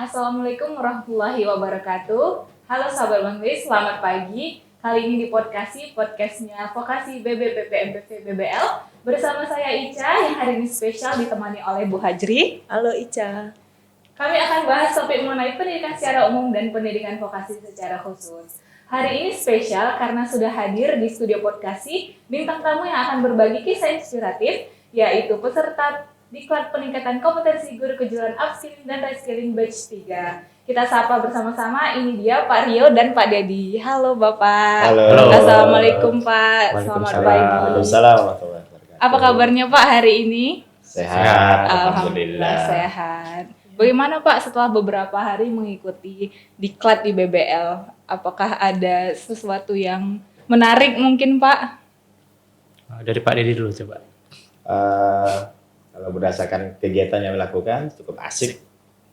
Assalamualaikum warahmatullahi wabarakatuh. Halo sahabat Banglis, selamat pagi. Kali ini di podcastnya Vokasi BBPPMPV BBL bersama saya Ica yang hari ini spesial ditemani oleh Bu Hajri. Halo Ica. Kami akan bahas topik mengenai pendidikan secara umum dan pendidikan vokasi secara khusus. Hari ini spesial karena sudah hadir di studio Podcasti bintang tamu yang akan berbagi kisah inspiratif, yaitu peserta Diklat Peningkatan Kompetensi Guru Kejuruan Upskilling dan Reskilling Batch 3. Kita sapa bersama-sama, ini dia Pak Rio dan Pak Dedi. Halo Bapak. Halo. Assalamualaikum Pak. Selamat pagi. Waalaikumsalam warahmatullahi wabarakatuh. Apa kabarnya Pak hari ini? Sehat, Alhamdulillah sehat. Bagaimana Pak setelah beberapa hari mengikuti Diklat di BBL? Apakah ada sesuatu yang menarik mungkin Pak? Dari Pak Dedi dulu coba. Kalau berdasarkan kegiatan yang dilakukan cukup asik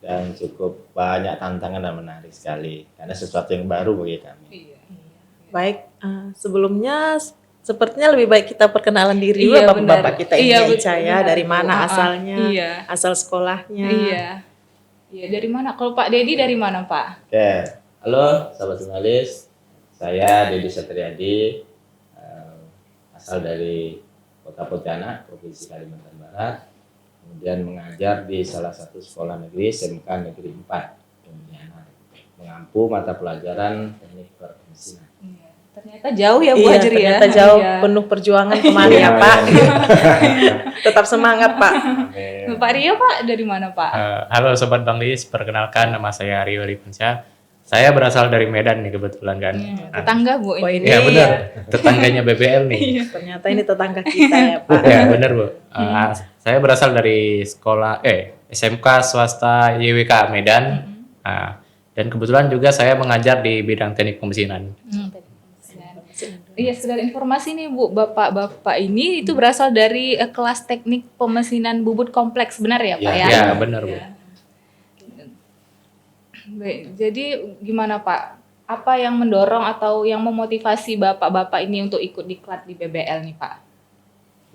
dan cukup banyak tantangan dan menarik sekali karena sesuatu yang baru bagi kami. Iya. Baik, sebelumnya sepertinya lebih baik kita perkenalan diri dulu Iya, Bapak kita ini Iya, Ica ya, benar. dari mana asalnya, Iya. asal sekolahnya. Iya. Iya, dari mana? Kalau Pak Dedi dari mana, Pak? Oke, halo sahabat jurnalis, saya Dedi Satriadi, asal dari Kota Pontianak, Provinsi Kalimantan Barat, kemudian mengajar di salah satu sekolah negeri SMK Negeri 4 Pontianak, mengampu mata pelajaran teknik permesinan. Iya. Ternyata jauh ya Bu Iya, Hajri ya. ternyata jauh, Iya. penuh perjuangan kemana ya Pak. Tetap semangat Pak. Amin. Pak Rio Pak dari mana Pak? Halo Sobat Banglis, perkenalkan nama saya Rio Ripensyah. Saya berasal dari Medan nih kebetulan kan. Tetangga Bu Oh, ini. ini Ya benar, tetangganya BBL nih. ternyata ini tetangga kita ya Pak. Ya benar Bu. Saya berasal dari sekolah SMK swasta YWK Medan. Dan kebetulan juga saya mengajar di bidang teknik pemesinan. Iya, sekedar informasi nih Bu, Bapak-bapak ini itu berasal dari kelas teknik pemesinan bubut kompleks, benar ya Pak ya? Ya benar Bu. Baik, jadi gimana Pak? Apa yang mendorong atau yang memotivasi Bapak-bapak ini untuk ikut diklat di BBL nih Pak?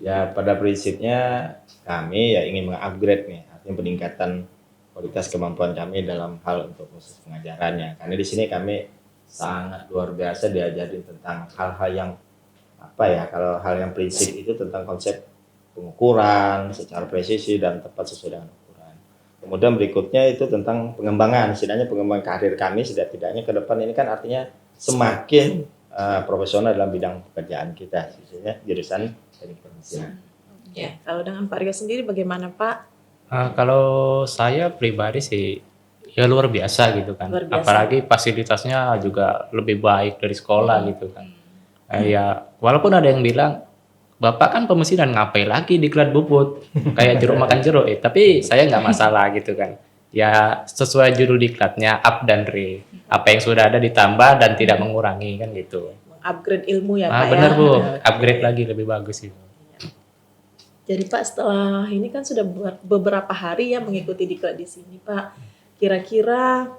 Ya pada prinsipnya kami ya ingin mengupgrade nih, artinya peningkatan kualitas kemampuan kami dalam hal untuk proses pengajarannya. Karena di sini kami sangat luar biasa diajarin tentang hal-hal yang kalau hal yang prinsip itu tentang konsep pengukuran secara presisi dan tepat sesuai dengan ukuran. Kemudian berikutnya itu tentang pengembangan, setidaknya pengembangan karir kami setidaknya ke depan ini kan artinya semakin profesional dalam bidang pekerjaan kita, khususnya jurusan teknik pemesinan. Ya, kalau dengan Pak Rio sendiri bagaimana Pak? Kalau saya pribadi sih ya luar biasa gitu kan. Luar biasa. Apalagi fasilitasnya juga lebih baik dari sekolah gitu kan. Ya walaupun ada yang bilang Bapak kan pemesinan ngapain lagi diklat bubut kayak jeruk makan jeruk, tapi saya nggak masalah gitu kan. Ya sesuai judul diklatnya up dan re. Apa yang sudah ada ditambah dan tidak mengurangi kan gitu. Upgrade ilmu ya Pak Benar ya. Bu, upgrade lagi lebih bagus itu. Jadi Pak, setelah ini kan sudah beberapa hari ya mengikuti diklat di sini Pak. Kira-kira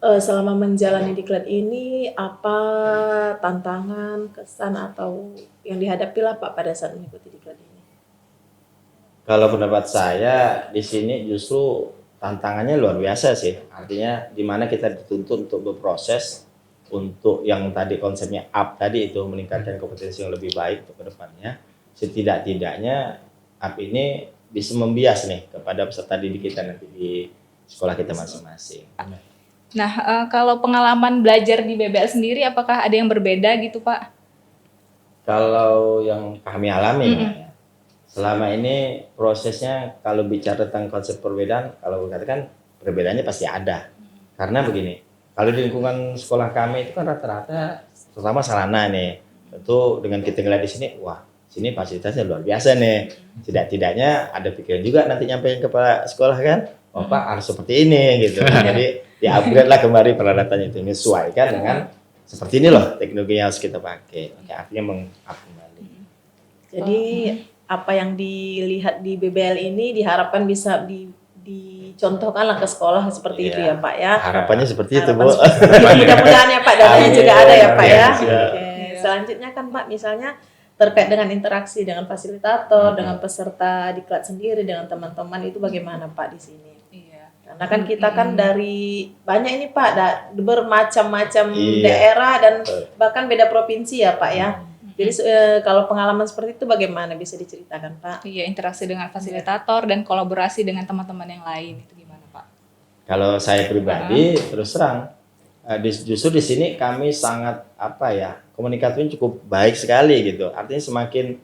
selama menjalani diklat ini apa tantangan, kesan atau yang dihadapi lah Pak pada saat mengikuti diklat ini? Kalau pendapat saya di sini justru tantangannya luar biasa sih. Artinya di mana kita dituntut untuk berproses untuk yang tadi konsepnya up tadi itu meningkatkan kompetensi yang lebih baik untuk kedepannya. Setidak-tidaknya up ini bisa membias nih kepada peserta didik kita nanti di sekolah kita masing-masing. Nah, kalau pengalaman belajar di BBL sendiri, apakah ada yang berbeda gitu Pak? Kalau yang kami alami, ya, selama ini prosesnya kalau bicara tentang konsep perbedaan, kalau katakan perbedaannya pasti ada. Karena begini, kalau di lingkungan sekolah kami itu kan rata-rata, terutama sarana nih, tentu dengan kita ngeliat di sini, wah sini fasilitasnya luar biasa nih. Tidak-tidaknya ada pikiran juga nanti nyampein ke kepala sekolah kan, oh Pak harus seperti ini gitu. Jadi di-upgrade lah kembali peralatannya itu menyesuaikan dengan seperti ini loh teknologi yang harus kita pakai. Artinya meng-up kembali. Jadi apa yang dilihat di BBL ini diharapkan bisa dicontohkan lah ke sekolah seperti itu ya Pak ya. Harapannya seperti itu Harapan Bu. seperti itu. Mudah-mudahan ya Pak, dananya juga ada ya Pak ya. Iya. Oke. Selanjutnya kan Pak misalnya terkait dengan interaksi dengan fasilitator, dengan peserta diklat sendiri, dengan teman-teman itu bagaimana Pak di sini? Iya. Karena kan kita kan dari banyak ini Pak, bermacam-macam Iya. daerah dan Betul. bahkan beda provinsi ya Pak ya. Jadi kalau pengalaman seperti itu bagaimana bisa diceritakan Pak? Iya, interaksi dengan fasilitator dan kolaborasi dengan teman-teman yang lain itu gimana Pak? Kalau saya pribadi terus terang justru di sini kami sangat komunikasinya cukup baik sekali gitu. Artinya semakin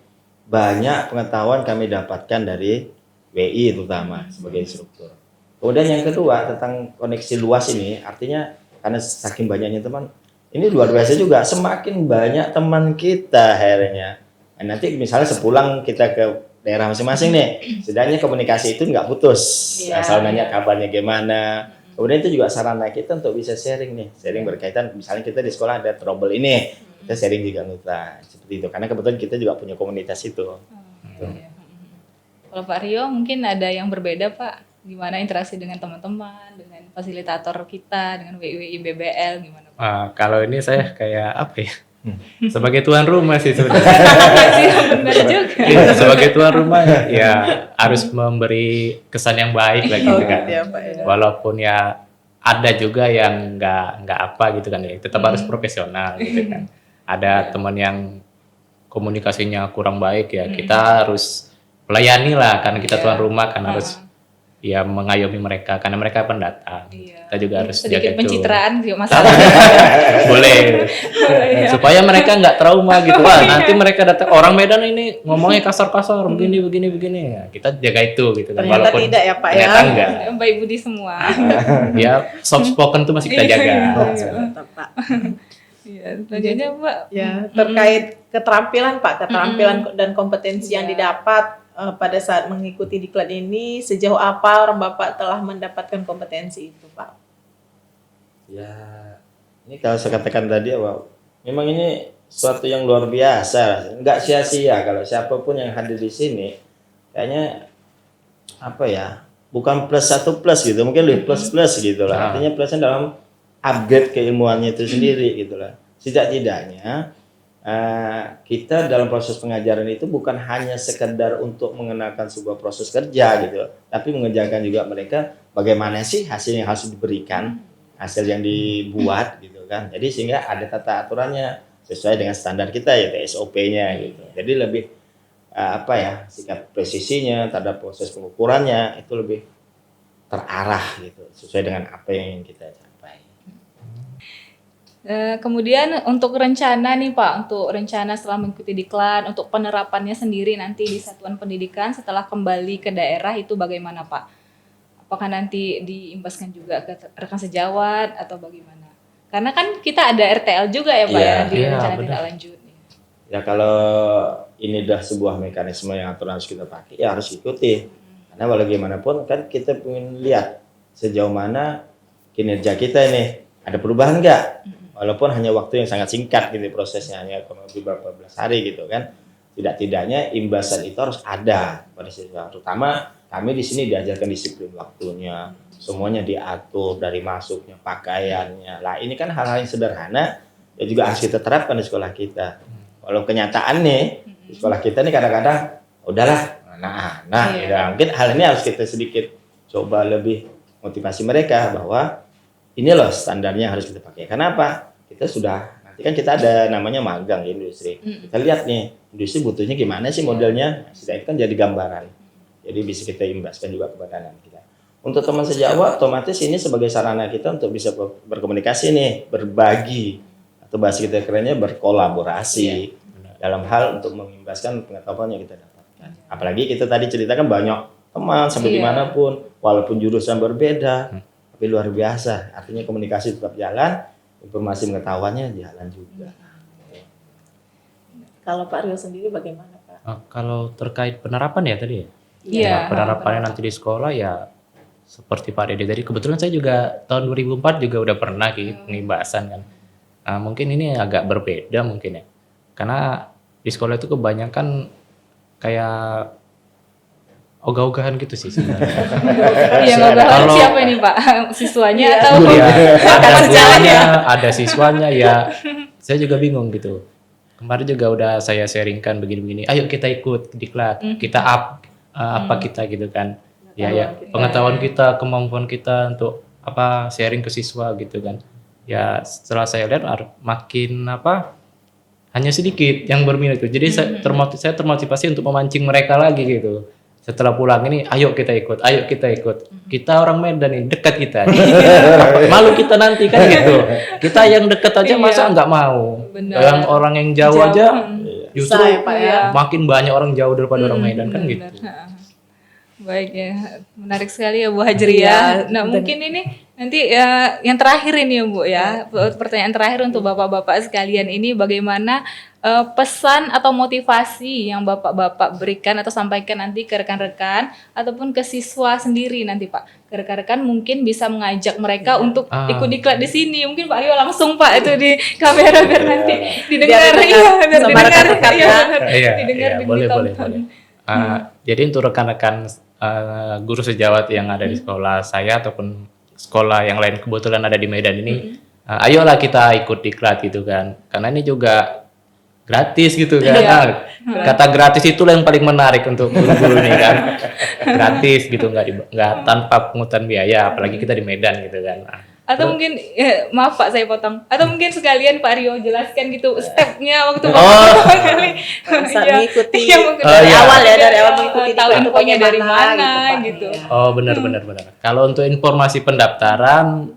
banyak pengetahuan kami dapatkan dari WI terutama sebagai instruktur. Kemudian yang kedua tentang koneksi luas ini, artinya karena saking banyaknya teman, ini luar biasa juga. Semakin banyak teman kita akhirnya. Nah, nanti misalnya sepulang kita ke daerah masing-masing nih, setidaknya komunikasi itu nggak putus. Iya, Asal nanya iya. kabarnya gimana. Kemudian itu juga sarana kita untuk bisa sharing nih, sharing berkaitan misalnya kita di sekolah ada trouble ini, kita sharing juga mitra seperti itu. Karena kebetulan kita juga punya komunitas itu. Iya. Kalau Pak Rio mungkin ada yang berbeda Pak, gimana interaksi dengan teman-teman, dengan fasilitator kita, dengan WI BBL gimana Pak? Kalau ini saya kayak apa ya? Sebagai tuan rumah sih sebenarnya. Iya sih, benar juga. Iya, sebagai tuan rumah ya harus memberi kesan yang baik lah gitu kan. Ya Pak ya. Walaupun ya ada juga yang nggak apa gitu kan ya, tetap harus profesional gitu kan. Ada teman yang komunikasinya kurang baik ya, kita harus melayani lah karena kita tuan rumah kan harus ya mengayomi mereka karena mereka pendatang. Iya. Kita juga harus Sedikit jaga itu. pencitraan juga masalah. Boleh. Supaya mereka nggak trauma gitu. Wah, nanti mereka datang orang Medan ini ngomongnya kasar-kasar begini. Ya, kita jaga itu gitu kan. Ternyata tidak ya Pak ya. Ternyata enggak. Baik budi semua. Ya soft spoken tuh masih kita jaga. Mantap, Pak. Iya, selanjutnya Pak. Ya, terkait keterampilan Pak, keterampilan dan kompetensi yang didapat pada saat mengikuti diklat ini, sejauh apa orang Bapak telah mendapatkan kompetensi itu Pak? Ya, ini kalau saya katakan tadi memang ini suatu yang luar biasa, nggak sia-sia kalau siapapun yang hadir di sini, kayaknya bukan plus satu plus gitu, mungkin lebih plus gitu lah. Artinya plusnya dalam upgrade keilmuannya itu sendiri gitu lah. Setidaknya kita dalam proses pengajaran itu bukan hanya sekedar untuk mengenalkan sebuah proses kerja gitu, tapi mengejarkan juga mereka bagaimana sih hasil yang harus diberikan, hasil yang dibuat gitu kan. Jadi sehingga ada tata aturannya sesuai dengan standar kita yaitu SOP-nya gitu. Jadi lebih sikap presisinya terhadap proses pengukurannya itu lebih terarah gitu sesuai dengan apa yang ingin kita capai. Kemudian untuk rencana nih Pak, untuk rencana setelah mengikuti diklat, untuk penerapannya sendiri nanti di satuan pendidikan setelah kembali ke daerah itu bagaimana Pak? Apakah nanti diimbaskan juga ke rekan sejawat atau bagaimana? Karena kan kita ada RTL juga ya Pak ya di rencana tindak lanjut. Ya kalau ini dah sebuah mekanisme yang aturan harus kita pakai ya harus ikuti. Karena bagaimanapun kan kita ingin lihat sejauh mana kinerja kita ini ada perubahan nggak? Walaupun hanya waktu yang sangat singkat gitu prosesnya, hanya beberapa belas hari gitu kan. Tidak-tidaknya imbasan itu harus ada pada siswa. Terutama kami di sini diajarkan disiplin waktunya, semuanya diatur dari masuknya, pakaiannya. Lah ini kan hal-hal yang sederhana ya juga harus kita terapkan di sekolah kita. Walau kenyataan nih di sekolah kita nih kadang-kadang udahlah, mungkin hal ini harus kita sedikit coba lebih motivasi mereka bahwa ini loh standarnya harus kita pakai. Kenapa? Kita sudah, nanti kan kita ada namanya magang di industri. Kita lihat nih, industri butuhnya gimana sih modelnya. Setelah itu kan jadi gambaran. Jadi bisa kita imbaskan juga kepada anak kita. Untuk teman sejawat, otomatis ini sebagai sarana kita untuk bisa berkomunikasi nih, berbagi. Atau bahasa kita kerennya berkolaborasi. Dalam hal untuk mengimbaskan pengetahuan yang kita dapatkan. Apalagi kita tadi ceritakan banyak teman sampai dimanapun. Walaupun jurusan berbeda. Tapi luar biasa, artinya komunikasi tetap jalan, informasi pengetahuannya jalan juga. Kalau Pak Rio sendiri bagaimana Pak? Kalau terkait penerapan ya tadi ya? Iya. Penerapannya nanti di sekolah ya seperti Pak Dede tadi. Kebetulan saya juga tahun 2004 juga udah pernah pengimbasan kan. Nah, mungkin ini agak berbeda mungkin ya. Karena di sekolah itu kebanyakan kayak ogah-ogahan gitu sih sebenarnya. Iya, ogah-ogahan siapa ini Pak? Siswanya atau ada gurunya, ada siswanya ya. Saya juga bingung gitu. Kemarin juga udah saya sharingkan begini-begini. Ayo kita ikut diklat, kita apa kita gitu kan. pengetahuan kita, kemampuan kita untuk sharing ke siswa gitu kan. Ya setelah saya lihat makin hanya sedikit yang berminat itu. Jadi saya termotivasi untuk memancing mereka lagi gitu. Setelah pulang ini, ayo kita ikut. Kita orang Medan ini, dekat kita. Malu kita nanti kan gitu. Kita yang dekat aja masa nggak mau. Benar. Yang orang yang jauh aja justru Susah ya, Pak, ya. makin banyak orang jauh daripada orang Medan kan gitu. Baik ya, menarik sekali ya Bu Hajri ya. Nah mungkin ini nanti yang terakhir ini ya Bu ya, pertanyaan terakhir untuk bapak-bapak sekalian ini, bagaimana pesan atau motivasi yang bapak-bapak berikan atau sampaikan nanti ke rekan-rekan ataupun ke siswa sendiri nanti Pak. Ke rekan-rekan mungkin bisa mengajak mereka untuk ikut diklat di sini. Mungkin Pak Rio langsung Pak itu di kamera biar nanti didengar, didengar dan boleh. ditonton. Jadi untuk rekan-rekan guru sejawat yang ada di sekolah saya ataupun sekolah yang lain kebetulan ada di Medan ini, ayolah kita ikut diklat gitu kan, karena ini juga gratis gitu kan. Kata gratis itulah yang paling menarik untuk guru-guru ini kan, gratis gitu, nggak tanpa pungutan biaya, apalagi kita di Medan gitu kan. Atau mungkin maaf Pak saya potong. Atau mungkin sekalian Pak Rio jelaskan gitu stepnya waktu kali. Mengikuti Dari awal ya, dari awal mengikuti tahu diklat itu infonya dari bagaimana mana gitu, Pak. gitu. Oh benar. Kalau untuk informasi pendaftaran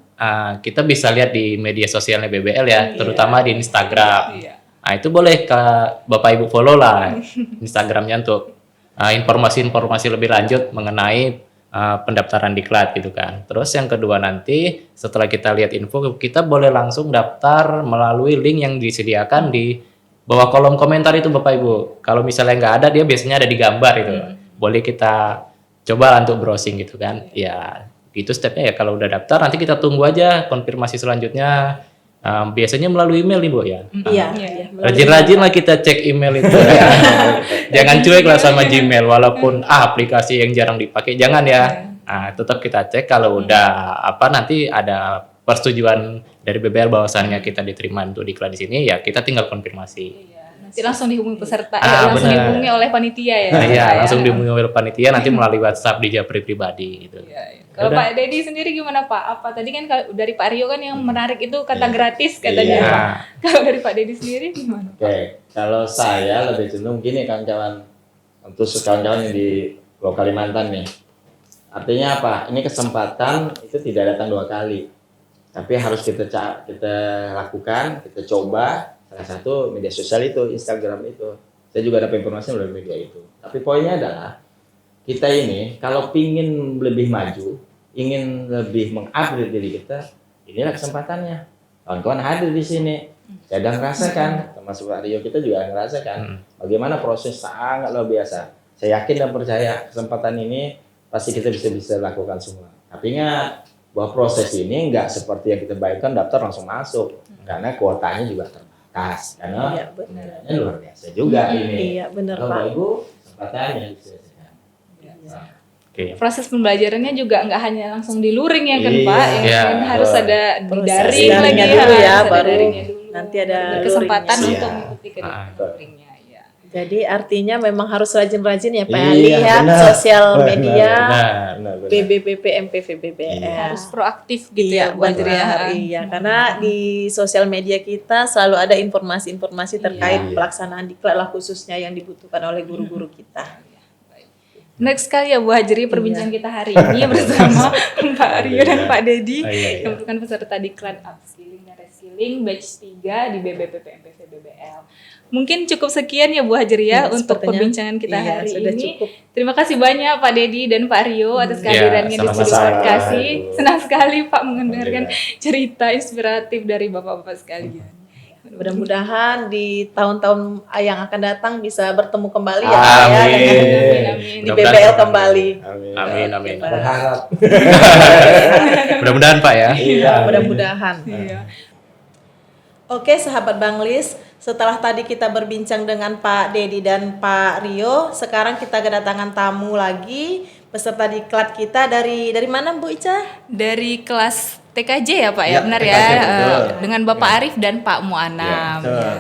kita bisa lihat di media sosialnya BBL ya, terutama di Instagram. Nah itu boleh Bapak Ibu follow lah Instagramnya untuk informasi-informasi lebih lanjut mengenai pendaftaran diklat gitu kan. Terus yang kedua nanti setelah kita lihat info, kita boleh langsung daftar melalui link yang disediakan di bawah kolom komentar itu Bapak Ibu. Kalau misalnya nggak ada, dia biasanya ada di gambar itu. Boleh kita coba untuk browsing gitu kan. Ya gitu stepnya ya. Kalau udah daftar nanti kita tunggu aja konfirmasi selanjutnya. Biasanya melalui email nih Bu ya. Iya. Rajin-rajin lah kita cek email itu ya. Jangan cuek lah sama Gmail walaupun aplikasi yang jarang dipakai, jangan ya. Tetap kita cek kalau udah nanti ada persetujuan dari BBL bahwasannya kita diterima untuk diklat di sini, ya kita tinggal konfirmasi. Nanti langsung dihubungi peserta, langsung dihubungi oleh panitia ya. Iya, langsung dihubungi oleh panitia nanti melalui WhatsApp di Japri pribadi gitu. Kalau Pak Dedi sendiri gimana Pak? Apa tadi kan dari Pak Rio kan yang menarik itu kata gratis katanya Pak. Kalau dari Pak Dedi sendiri gimana? Oke, kalau saya lebih cenderung gini kawan-kawan, untuk kawan-kawan yang di Pulau Kalimantan nih. Artinya apa? Ini kesempatan itu tidak datang 2 kali. Tapi harus kita lakukan, kita coba. Salah satu media sosial itu, Instagram itu. Saya juga dapat informasi melalui media itu. Tapi poinnya adalah kita ini kalau pingin lebih maju, ingin lebih mengupgrade diri kita, inilah kesempatannya. Kawan-kawan hadir di sini, sedang merasakan, termasuk Pak Rio kita juga merasakan bagaimana proses sangat luar biasa. Saya yakin dan percaya kesempatan ini pasti kita bisa lakukan semua. Tapi ingat bahwa proses ini enggak seperti yang kita bayangkan daftar langsung masuk, karena kuotanya juga terbatas, karena nilainya luar biasa juga ini. Iya benar Kalau Pak. Ibu kesempatannya bisa. Proses pembelajarannya juga nggak hanya langsung di luring ya kan Iya. Pak, kan harus ada di daring daringnya lagi dulu ya, harus ada baru daringnya dulu. nanti ada kesempatan luringnya. untuk Iya. mengikuti ke luringnya ya. Jadi artinya memang harus rajin-rajin ya Pak, Iya, lihat benar. sosial media Benar. BBPP MPV BBL. Harus proaktif gitu ya Bu Hajri ya. benar. Iya, karena di sosial media kita selalu ada informasi-informasi terkait Iya. pelaksanaan diklat lah khususnya yang dibutuhkan oleh guru-guru kita. Next sekali ya Bu Hajri perbincangan kita hari ini bersama Pak Rio dan Pak Dedi yang merupakan peserta diklat upskilling dan reskilling batch 3 di BBPP MPV BBL. Mungkin cukup sekian ya Bu Hajri ya untuk sepertinya. perbincangan kita Iya, hari sudah ini. cukup. Terima kasih banyak Pak Dedi dan Pak Rio atas kehadirannya di sama-sama. studio podcast. Senang sekali Pak mendengarkan Alhamdulillah. cerita inspiratif dari Bapak-bapak sekalian. Mudah-mudahan di tahun-tahun yang akan datang bisa bertemu kembali ya Pak ya, Amin. dengan Amin. di BBL kembali. Amin. Berharap. Mudah-mudahan Pak ya. Iya. Mudah-mudahan. Iya. Oke sahabat Banglis, setelah tadi kita berbincang dengan Pak Dedi dan Pak Rio, sekarang kita kedatangan tamu lagi peserta diklat kita dari mana Bu Ica? Dari kelas TKJ ya Pak ya, Ya, benar TKJ, ya, betul. dengan Bapak Arif dan Pak Muanam. betul.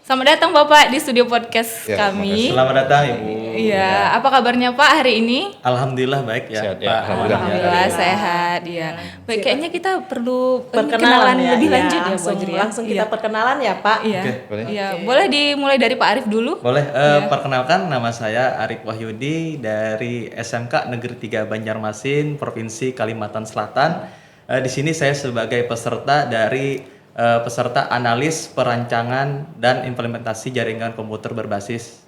Selamat datang Bapak di studio podcast kami. Selamat datang Ibu. Iya, apa kabarnya Pak hari ini? Alhamdulillah baik ya. Sehat ya, Pak. Alhamdulillah sehat ya. Baik, kayaknya kita perlu Perkenalan ya, lebih iya, lanjut ya Bu langsung, Ajri. langsung kita perkenalan ya Pak. Iya. Oke, boleh. Iya, boleh dimulai dari Pak Arif dulu? Boleh, perkenalkan nama saya Arif Wahyudi dari SMK Negeri 3 Banjarmasin, Provinsi Kalimantan Selatan. Di sini saya sebagai peserta dari peserta analis perancangan dan implementasi jaringan komputer berbasis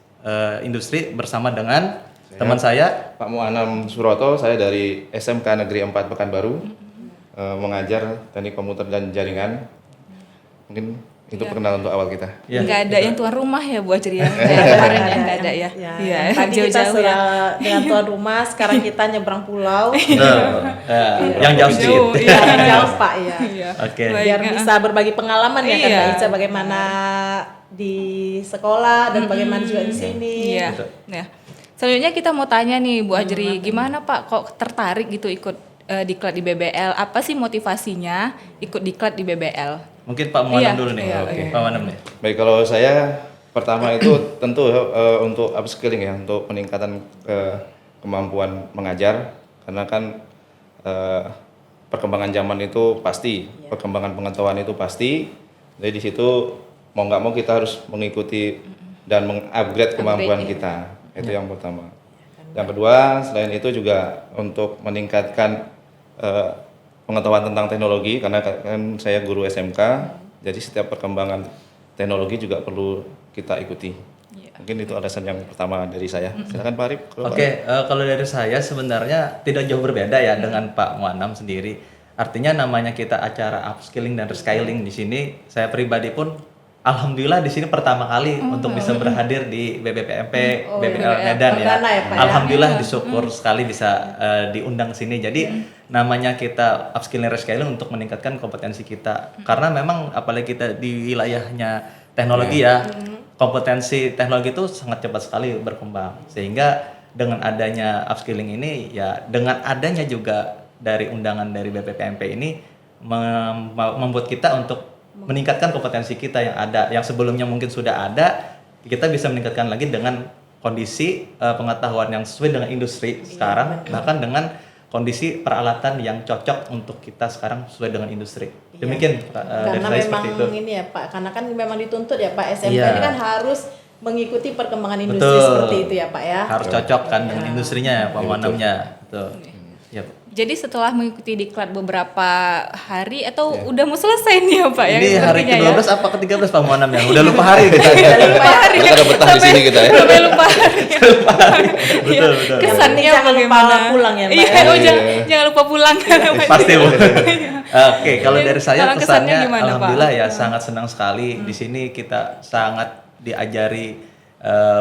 industri bersama dengan teman saya. Pak Mu'anam Suroto, saya dari SMK Negeri 4 Pekanbaru, mengajar teknik komputer dan jaringan. Mungkin itu perkenalan untuk awal kita. Ya, Nggak ada yang tuan rumah ya Bu Ajri ya? Kayak kemarin ya, nggak ada ya? Ya, Iya, tadi kita jauh-jauh ya. sudah dengan tuan rumah, sekarang kita nyebrang pulau. Yang jauh sedikit. Jauh, Iya, jauh Pak ya. Iya. Oke. Baik, Biar bisa berbagi pengalaman ya kan Iya. Mbak Ica, bagaimana di sekolah dan bagaimana juga di sini. Iya. Nah, selanjutnya kita mau tanya nih Bu Ajri, gimana Pak kok tertarik gitu ikut diklat di BBL? Apa sih motivasinya ikut diklat di BBL? Mungkin Pak Muanam Iya, dulu nih. iya, Oke, iya. Pak Muanam nih. Baik, kalau saya pertama itu tentu untuk upskilling ya, untuk peningkatan kemampuan mengajar, karena kan perkembangan zaman itu pasti, perkembangan pengetahuan itu pasti. Jadi di situ mau nggak mau kita harus mengikuti dan mengupgrade kemampuan ya. kita. Itu yang pertama. Yang kedua, selain itu juga untuk meningkatkan pengetahuan tentang teknologi, karena kan saya guru SMK, jadi setiap perkembangan teknologi juga perlu kita ikuti. Mungkin itu alasan yang pertama dari saya. Silakan Pak Arif. kalau Pak Oke, kalau dari saya sebenarnya tidak jauh berbeda ya dengan Pak Muanam sendiri. Artinya namanya kita acara upskilling dan reskilling di sini, saya pribadi pun alhamdulillah di sini pertama kali untuk bisa berhadir di BBPMP BBL Medan ya. Perdana ya, Pak, ya? Alhamdulillah disyukur sekali bisa diundang sini. Jadi namanya kita upskilling reskilling untuk meningkatkan kompetensi kita. Karena memang apalagi kita di wilayahnya teknologi ya, kompetensi teknologi itu sangat cepat sekali berkembang. Sehingga dengan adanya upskilling ini ya, dengan adanya juga dari undangan dari BPPMP ini membuat kita untuk meningkatkan kompetensi kita yang ada, yang sebelumnya mungkin sudah ada, kita bisa meningkatkan lagi dengan kondisi pengetahuan yang sesuai dengan industri sekarang, bahkan dengan kondisi peralatan yang cocok untuk kita sekarang sesuai dengan industri. Demikian dari Karena saya memang seperti itu. ini ya Pak, karena kan memang dituntut ya Pak, SMK Iya. ini kan harus mengikuti perkembangan industri Betul. seperti itu ya Pak ya. Harus cocok kan dengan industrinya ya, pemanamnya. Betul. Ya, Bu. Jadi setelah mengikuti diklat beberapa hari atau udah mau selesai nih ya Pak ya? Ini hari sepertinya ke-12 apa ke-13 Pak Muanam ya? Udah lupa hari kita. Lupa hari. Kita udah betah di sini kita ya. Sampai lupa hari. Betul, betul. Kesannya Jangan lupa bagaimana? pulang ya, Mbak, Iya, ya. oh, jangan lupa pulang. Pasti Bu. Oke, kalau dari saya Kalau kesannya kesannya gimana, Pak? alhamdulillah ya sangat senang sekali. Di sini kita sangat diajari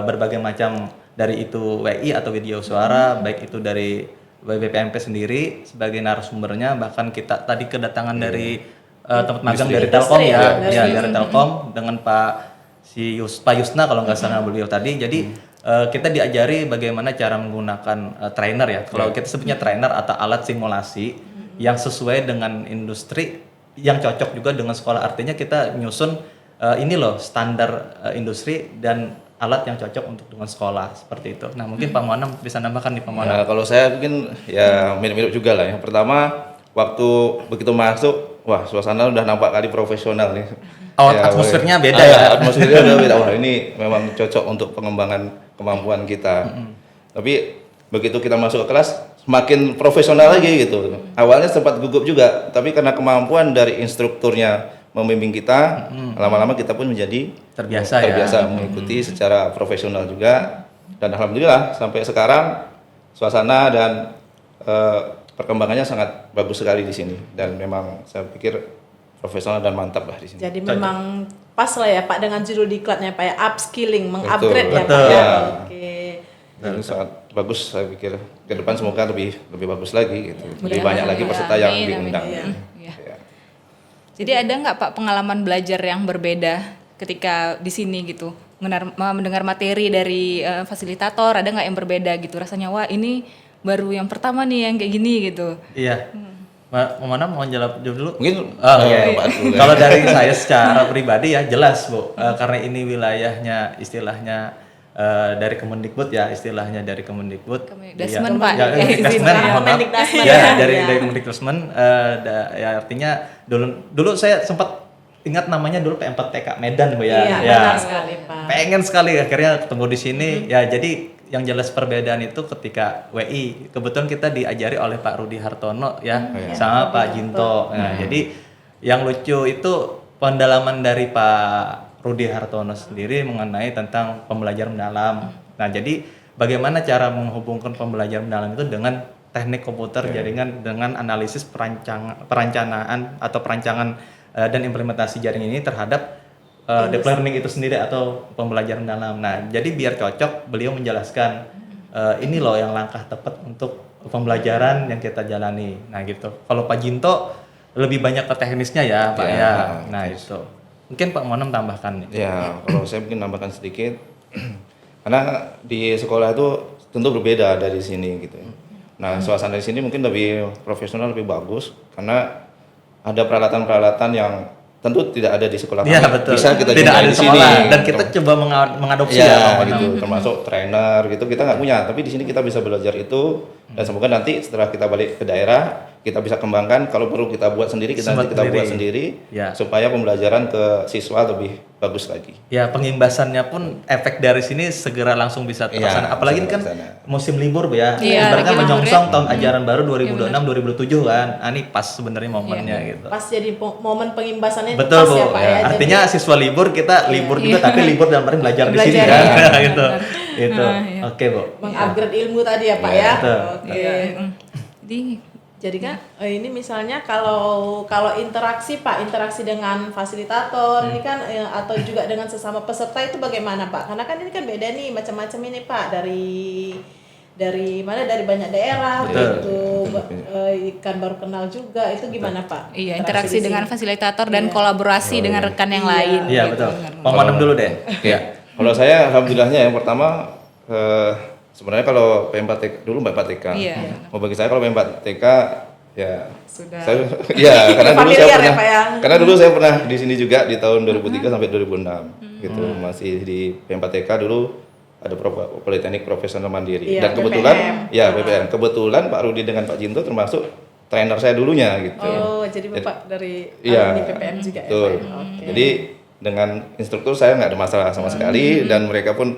berbagai macam, dari itu WI atau video suara, baik itu dari BPMP sendiri sebagai narasumbernya, bahkan kita tadi kedatangan dari tempat magang dari Telkom Industri ya, ya, dari Telkom dengan Pak Yusna kalau nggak salah beliau tadi. Jadi kita diajari bagaimana cara menggunakan trainer ya. Kalau kita sebutnya trainer atau alat simulasi yang sesuai dengan industri, yang cocok juga dengan sekolah. Artinya kita nyusun ini loh standar industri dan alat yang cocok untuk dengan sekolah seperti itu. Nah mungkin Pak Muanam bisa nambahkan nih Pak Muanam. Nah, kalau saya mungkin ya mirip-mirip juga lah. Yang pertama, waktu begitu masuk, wah suasana udah nampak kali profesional nih. Oh, Ya, atmosfernya boleh. beda ya? Atmosfernya udah beda. Wah ini memang cocok untuk pengembangan kemampuan kita. Tapi begitu kita masuk ke kelas, semakin profesional lagi gitu. Awalnya sempat gugup juga, tapi karena kemampuan dari instrukturnya membimbing kita, lama-lama kita pun menjadi Terbiasa ya? mengikuti secara profesional juga. Dan alhamdulillah sampai sekarang suasana dan perkembangannya sangat bagus sekali di sini, dan memang saya pikir profesional dan mantap lah di sini. Jadi memang pas lah ya Pak dengan judul diklatnya Pak ya, upskilling, mengupgrade ya Pak Betul. ya. Ya. Oke. Dan sangat bagus, saya pikir ke depan semoga lebih bagus lagi gitu. Lebih Mudah-mudahan banyak lagi ya. peserta yang Amin, diundang. amin, iya. Ya. Jadi ada nggak Pak pengalaman belajar yang berbeda ketika di sini gitu, mendengar materi dari fasilitator, ada nggak yang berbeda gitu rasanya? Wah ini baru yang pertama nih yang kayak gini gitu. Iya. Pak Muanam mau jawab dulu? Mungkin Oh, iya. Pak dulu ya. Kalau dari saya secara pribadi ya jelas Bu, karena ini wilayahnya istilahnya dari Kemendikbud ya, istilahnya dari Kemendikbud. Kemendikbud, Pak. Ya, Kemendikbud, mohon maaf. Kemendikbud, Ya, ya. dari Kemendikbud, ya artinya dulu saya sempat ingat namanya dulu PM4TK Medan Bu ya. Iya, Ya. benar sekali Pak. Pengen sekali akhirnya ketemu di sini. Ya, jadi yang jelas perbedaan itu ketika WI, kebetulan kita diajari oleh Pak Rudi Hartono ya, sama Pak Jinto. Nah, jadi yang lucu itu pendalaman dari Pak Rudi Hartono sendiri mengenai tentang pembelajaran mendalam. Nah, jadi bagaimana cara menghubungkan pembelajaran mendalam itu dengan teknik komputer jaringan dengan analisis perencanaan atau perancangan dan implementasi jaringan ini terhadap deep learning itu sendiri atau pembelajaran mendalam. Nah, jadi biar cocok beliau menjelaskan ini loh yang langkah tepat untuk pembelajaran yang kita jalani. Nah, gitu. Kalau Pak Jinto lebih banyak ke teknisnya ya, Pak ya. Nah, itu. Mungkin Pak Monem tambahkan nih. Ya, kalau saya mungkin tambahkan sedikit, karena di sekolah itu tentu berbeda dari sini gitu. Nah, suasana di sini mungkin lebih profesional, lebih bagus, karena ada peralatan-peralatan yang tentu tidak ada di sekolah kami. Iya, betul. Bisa kita tidak jumpai ada di di sini. sekolah dan kita coba mengadopsi Ya, Pak gitu. Monem. Termasuk trainer gitu kita nggak punya, tapi di sini kita bisa belajar itu dan semoga nanti setelah kita balik ke daerah kita bisa kembangkan. Kalau perlu kita buat sendiri, kita nanti kita buat sendiri Ya. supaya pembelajaran ke siswa lebih bagus lagi. Ya, pengimbasannya pun efek dari sini segera langsung bisa terlaksana. Iya, Apalagi ini bisa kan terlaksana. musim libur Bu ya. Iya, Ibaratnya lagi menyongsong libur tahun ajaran baru 2026-2027 kan. Ah, ini pas sebenarnya momennya gitu. Pas jadi momen pengimbasannya itu Betul pas Bu. ya Pak ya. Artinya siswa libur kita libur juga tapi libur dalam arti belajar di sini Belajar, kan. iya. gitu. Benar. Itu. Iya. Oke, Bu. Mengupgrade ilmu tadi ya Pak Iya, ya. betul. Oke. Jadi kan ini misalnya kalau interaksi Pak, interaksi dengan fasilitator ini kan atau juga dengan sesama peserta itu bagaimana Pak? Karena kan ini kan beda nih macam-macam ini Pak dari mana dari banyak daerah Betul. gitu kan baru kenal juga itu gimana Pak? Iya, interaksi di dengan sini. fasilitator dan kolaborasi dengan rekan yang lain. Iya, gitu. betul. Pak Monem dulu deh. Ya, kalau saya alhamdulillahnya yang pertama sebenarnya kalau PM4TK dulu P4TK. Iya. Mau bagi saya kalau P4TK ya Sudah. saya ya karena dulu saya Familiar ya, pernah Pak, ya? karena dulu saya pernah di sini juga di tahun 2003 sampai 2006 gitu masih di P4TK dulu ada Politeknik Profesional Mandiri Iya, dan kebetulan PPM. ya PPM kebetulan Pak Rudi dengan Pak Jinto termasuk trainer saya dulunya gitu. Oh, jadi Bapak dari Iya, alumni PPM juga betul. ya Pak? ya? Oke. Jadi dengan instruktur saya nggak ada masalah sama sekali dan mereka pun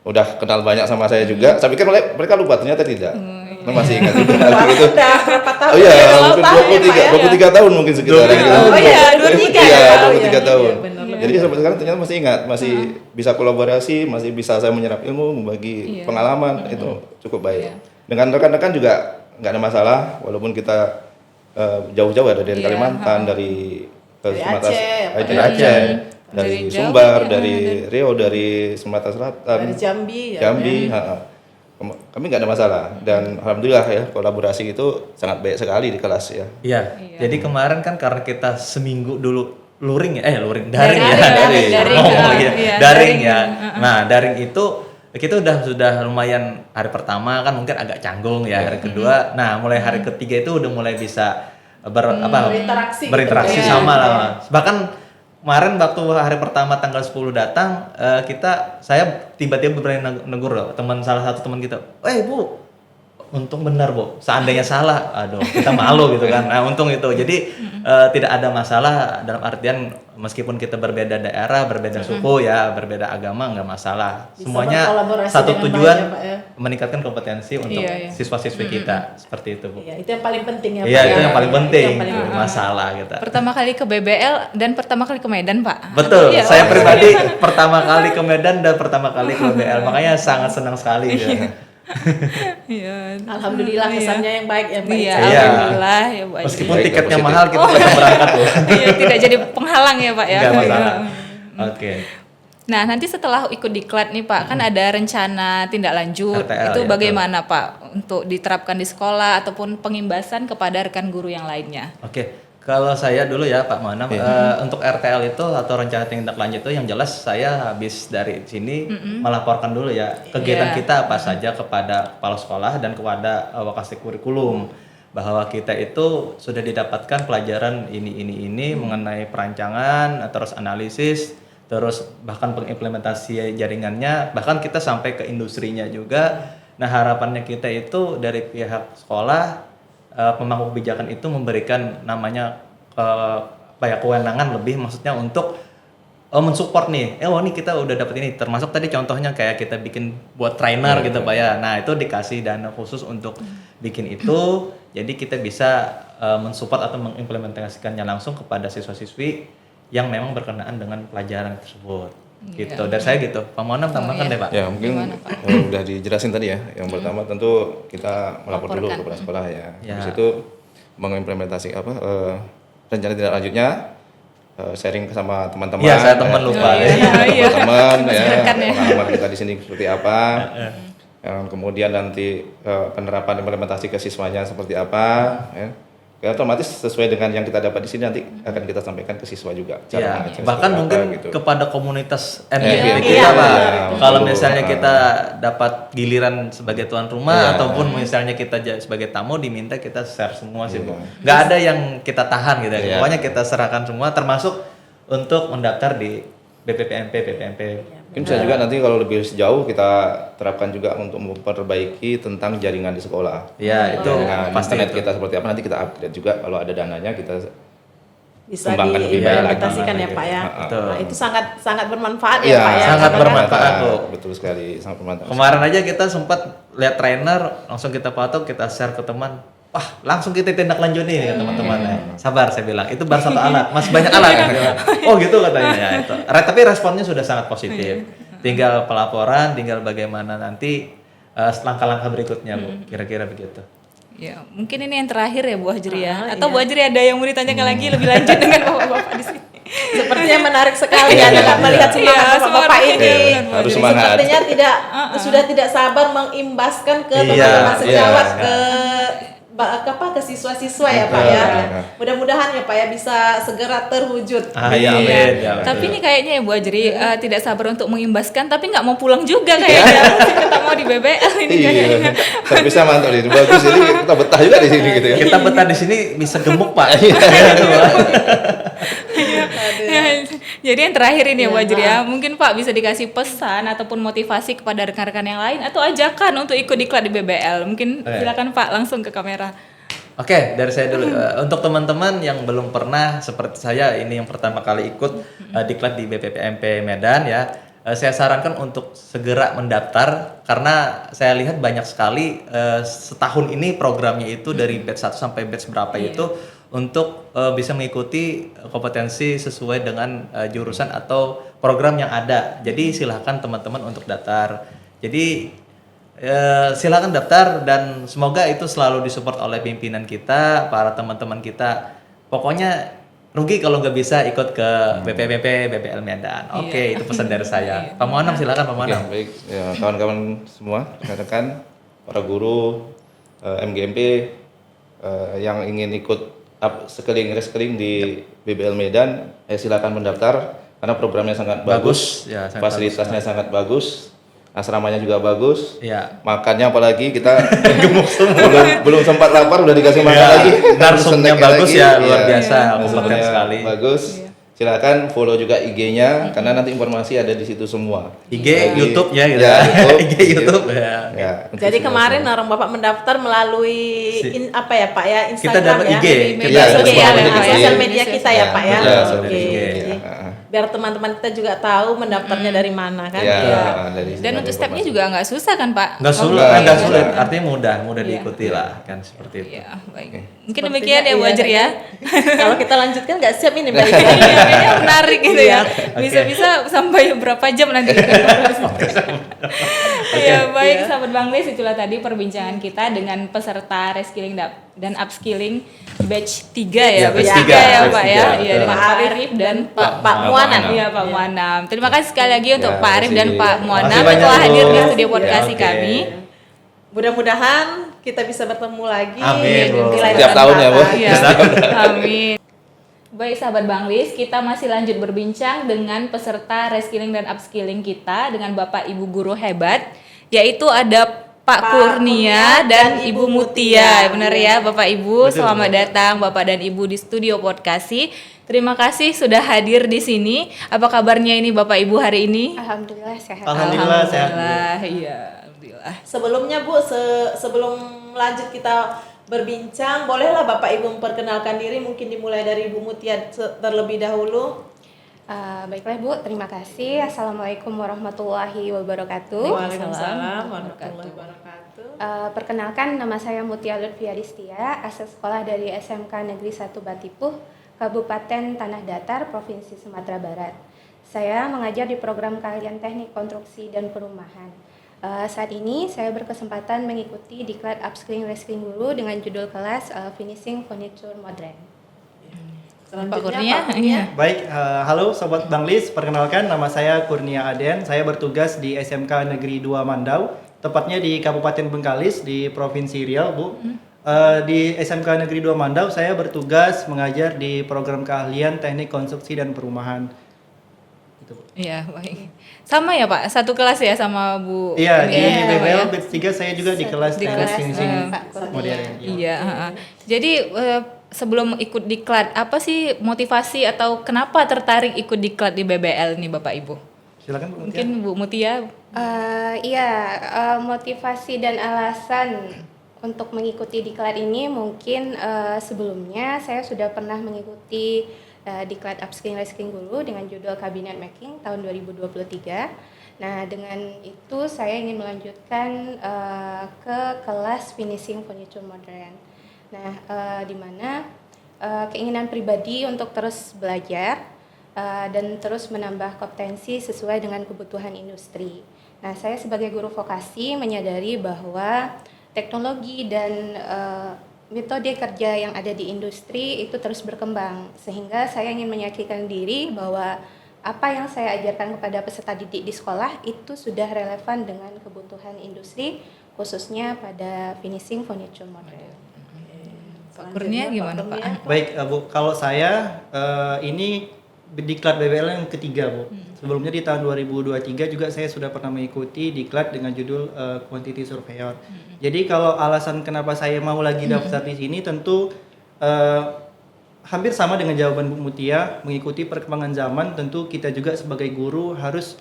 udah kenal banyak sama saya juga. Saya pikir mereka lupa ternyata tidak. Masih ingat juga gitu. Udah berapa tahun? Oh iya, Ya, mungkin tahun ya, Pak, ya? 23 tahun mungkin sekitar. 23 tahun. Oh iya, 23 Iya, ya. 23 tahun. Iya, benar. Jadi sampai sekarang ternyata masih ingat, masih bisa kolaborasi, masih bisa saya menyerap ilmu, membagi pengalaman, itu cukup baik. Dengan rekan-rekan juga nggak ada masalah, walaupun kita jauh-jauh ada dari Kalimantan, dari Sumatera, Aceh, dari Aceh, dari Dari Sumbar, Jawa, dari Riau, dari Sumatera Selatan, Dari Jambi ya. Jambi, kami nggak ada masalah dan alhamdulillah ya kolaborasi itu sangat baik sekali di kelas ya. Iya. Jadi kemarin kan karena kita seminggu dulu luring daring ya. Daring. Oh, iya. Iya, Daring daring. ya. Nah, daring itu kita sudah lumayan hari pertama kan mungkin agak canggung ya, hari kedua. Nah, mulai hari ketiga itu udah mulai bisa berinteraksi berinteraksi gitu. sama Iya. lah. Bahkan kemarin waktu hari pertama tanggal 10 datang saya tiba-tiba berani negur loh teman salah satu teman kita. Bu, untung benar Bu. Seandainya salah, aduh kita malu gitu kan. Nah untung itu. Jadi tidak ada masalah dalam artian meskipun kita berbeda daerah, berbeda suku ya, berbeda agama nggak masalah. Bisa Semuanya berkolaborasi satu dengan tujuan baik ya, Pak, ya. meningkatkan kompetensi untuk Iya, iya. siswa-siswi kita seperti itu Bu. Iya, itu yang paling penting ya Pak. Iya itu ya. yang paling Itu penting. yang paling penting. Masalah kita. Pertama kali ke BBL dan pertama kali ke Medan, Pak. Betul, Iya. saya pribadi pertama kali ke Medan dan pertama kali ke BBL, makanya sangat senang sekali. Ya. Iya. Alhamdulillah kesannya yang baik ya Pak. Iya, Iya. alhamdullah ya Pak. Meskipun Baik, tiketnya positif. mahal, kita tetap berangkat loh. Iya, tidak jadi penghalang ya Pak ya. Enggak masalah. Oke. Nah, nanti setelah ikut diklat nih Pak, kan ada rencana tindak lanjut. RTL, itu ya, bagaimana Pak untuk diterapkan di sekolah ataupun pengimbasan kepada rekan guru yang lainnya? Oke. Kalau saya dulu ya Pak Manam, untuk RTL itu atau rencana tindak lanjut itu yang jelas saya habis dari sini melaporkan dulu ya kegiatan Iya. kita apa saja kepada kepala sekolah dan kepada wakasek kurikulum bahwa kita itu sudah didapatkan pelajaran ini mengenai perancangan terus analisis terus bahkan pengimplementasi jaringannya, bahkan kita sampai ke industrinya juga. Nah, harapannya kita itu dari pihak sekolah, pemangku kebijakan itu memberikan namanya kewenangan lebih, maksudnya untuk mensupport nih, ini kita udah dapet ini, termasuk tadi contohnya kayak kita bikin buat trainer gitu Pak ya. Nah itu dikasih dana khusus untuk bikin itu, jadi kita bisa mensupport atau mengimplementasikannya langsung kepada siswa-siswi yang memang berkenaan dengan pelajaran tersebut. Gitu. Dari saya gitu. Pak Monam tambahkan deh Pak. Ya mungkin udah dijelasin tadi ya. Yang pertama tentu kita melapor dulu kepada sekolah ya. Habis itu mengimplementasi rencana tindak lanjutnya, sharing sama teman-teman. Iya, saya teman lupa. Teman-teman ya, pengalaman kita di sini seperti apa. Kemudian nanti penerapan implementasi ke siswanya seperti apa. Ya, otomatis sesuai dengan yang kita dapat di sini nanti akan kita sampaikan ke siswa juga. Ya, bahkan mungkin gitu. kepada komunitas MGP kita Pak. Kalau misalnya kita dapat giliran sebagai tuan rumah ataupun misalnya kita sebagai tamu diminta kita share semua sih Bu. Nggak ada yang kita tahan gitu ya. Pokoknya kita serahkan semua termasuk untuk mendaftar di BPPMP. Mungkin bisa juga nanti kalau lebih sejauh kita terapkan juga untuk memperbaiki tentang jaringan di sekolah. Ya, itu pasti internet kita seperti apa nanti kita upgrade juga, kalau ada dananya kita Bisa kembangkan lebih baik lagi. diimplementasikan ya Pak ya. Nah, itu sangat bermanfaat Iya, ya Pak ya. sangat bermanfaat Bu. Betul sekali, sangat bermanfaat. Kemarin aja kita sempat lihat trainer, langsung kita patok, kita share ke teman. Wah, langsung kita tindak lanjuti nih teman-teman. Sabar saya bilang, itu baru satu alat, masih banyak alat kan. Oh gitu katanya ya itu. Tapi responnya sudah sangat positif. Tinggal pelaporan, tinggal bagaimana nanti langkah-langkah berikutnya Bu. Kira-kira begitu. Ya, mungkin ini yang terakhir ya Bu Hajri ya. Atau Bu Hajri ada yang mau ditanyakan lagi lebih lanjut dengan bapak-bapak di sini. Sepertinya menarik sekali ya melihat semangat bapak ini. Harus semangat. Sepertinya sudah tidak sabar mengimbaskan ke teman-teman sejawat ke siswa-siswa ya Pak ya. Mudah-mudahan ya Pak ya bisa segera terwujud. Ya, amin. Ya, tapi ini kayaknya ya Bu Hajri tidak sabar untuk mengimbaskan tapi nggak mau pulang juga kayaknya. Masih tetap mau di BBL ini kayaknya. Tapi bisa mantap ini, bagus, jadi kita betah juga di sini gitu ya. Kita betah di sini bisa gemuk Pak. Jadi yang terakhir ini ya Bu Hajri ya, mungkin Pak bisa dikasih pesan ataupun motivasi kepada rekan-rekan yang lain atau ajakan untuk ikut diklat di BBL. Mungkin silakan Pak langsung ke kamera. Oke, dari saya dulu. Untuk teman-teman yang belum pernah seperti saya ini yang pertama kali ikut diklat di BPPMP Medan ya, saya sarankan untuk segera mendaftar karena saya lihat banyak sekali setahun ini programnya itu dari batch 1 sampai batch berapa itu untuk bisa mengikuti kompetensi sesuai dengan jurusan atau program yang ada. Jadi silahkan teman-teman untuk daftar. Jadi silakan daftar dan semoga itu selalu disupport oleh pimpinan kita, para teman-teman kita. Pokoknya rugi kalau nggak bisa ikut ke BPPP BBL Medan. Oke, itu pesan dari saya. Pak Muanam silakan Pak Muanam. Baik, ya kawan-kawan semua, rekan-rekan, para guru MGMP yang ingin ikut reskiling di BBL Medan, silakan mendaftar karena programnya sangat bagus, Ya, sangat fasilitasnya sangat bagus. Asramanya juga bagus. Ya. Makannya apalagi kita belum sempat lapar udah dikasih makan lagi. Narsumnya bagus lagi. ya, luar biasa, kompeten narsumnya sekali. Bagus. Silakan follow juga IG-nya karena nanti informasi ada di situ semua. IG, YouTube ya gitu. Ya, IG, YouTube ya. Ya, Jadi kemarin orang Bapak mendaftar melalui apa ya Pak ya, Instagram Kita dapat ya. IG, Media sosial media kita ya Pak ya. Betul, Oke. IG. Jadi, biar teman-teman kita juga tahu mendaftarnya dari mana kan. Dan untuk stepnya juga nggak susah kan Pak? Nggak sulit, artinya mudah diikuti lah kan seperti itu. Ya, baik. Mungkin demikian ya Bu Hajri ya. Kalau kita lanjutkan nggak siap ini Mbak. Kayaknya menarik gitu ya. Bisa-bisa sampai berapa jam nanti. Ya baik sahabat Banglis, itulah tadi perbincangan kita dengan peserta reskilling dan upskilling batch 3 ya. Batch 3 ya Pak ya. Iya, dengan Pak Arif dan Pak Muanam. Iya Pak Muanam. Terima kasih sekali lagi untuk Pak Arif dan Pak Muanam telah hadir di studio podcast kami. Mudah-mudahan kita bisa bertemu lagi. Amin, Bu. Di lain Setiap tahun ya, Bu. Iya. Amin. Baik sahabat Banglis, kita masih lanjut berbincang dengan peserta reskilling dan upskilling kita dengan Bapak Ibu guru hebat, yaitu ada Pak Kurnia dan Ibu Mutia. Benar ya Bapak Ibu, selamat datang Bapak dan Ibu di studio Podcasti. Terima kasih sudah hadir di sini. Apa kabarnya ini Bapak Ibu hari ini? Alhamdulillah sehat. Alhamdulillah sehat. Alhamdulillah, iya, alhamdulillah. Sebelumnya Bu, sebelum lanjut kita berbincang, bolehlah Bapak Ibu memperkenalkan diri, mungkin dimulai dari Ibu Mutia terlebih dahulu. Baiklah Bu, terima kasih. Assalamualaikum warahmatullahi wabarakatuh. Waalaikumsalam warahmatullahi wabarakatuh. Perkenalkan, nama saya Mutia Lutfi Aristia, asal sekolah dari SMK Negeri 1 Batipuh, Kabupaten Tanah Datar, Provinsi Sumatera Barat. Saya mengajar di program keahlian teknik konstruksi dan perumahan. Saat ini saya berkesempatan mengikuti diklat upskilling reskilling guru dengan judul kelas Finishing Furniture Modern. Pak Selanjutnya Kurnia, Pak iya. Baik, halo Sobat Banglis, perkenalkan nama saya Kurnia Aden. Saya bertugas di SMK Negeri 2 Mandau, tepatnya di Kabupaten Bengkalis di Provinsi Riau, Bu. Di SMK Negeri 2 Mandau saya bertugas mengajar di program keahlian teknik konstruksi dan perumahan. Gitu, Bu. Iya, baik. Sama ya Pak, satu kelas ya sama Bu. Iya, di Kurnia, BBL ya? batch 3 saya juga di kelas Di teknik kelas, finishing Pak Kurnia. modern. Iya, jadi sebelum ikut diklat, apa sih motivasi atau kenapa tertarik ikut diklat di BBL nih Bapak Ibu? Silakan Bu Mutia. Mungkin Bu Mutia. Motivasi dan alasan untuk mengikuti diklat ini mungkin sebelumnya saya sudah pernah mengikuti diklat upskilling reskilling guru dengan judul Cabinet Making tahun 2023. Nah, dengan itu saya ingin melanjutkan ke kelas Finishing Furniture Modern. Nah, di mana keinginan pribadi untuk terus belajar dan terus menambah kompetensi sesuai dengan kebutuhan industri. Nah, saya sebagai guru vokasi menyadari bahwa teknologi dan metode kerja yang ada di industri itu terus berkembang, sehingga saya ingin meyakinkan diri bahwa apa yang saya ajarkan kepada peserta didik di sekolah itu sudah relevan dengan kebutuhan industri, khususnya pada finishing furniture modern. Pak Kurnia gimana Pak? Baik, Bu. Kalau saya ini diklat BBL yang ketiga, Bu. Sebelumnya di tahun 2023 juga saya sudah pernah mengikuti diklat dengan judul Quantity Surveyor. Jadi kalau alasan kenapa saya mau lagi daftar di sini tentu hampir sama dengan jawaban Bu Mutia, mengikuti perkembangan zaman. Tentu kita juga sebagai guru harus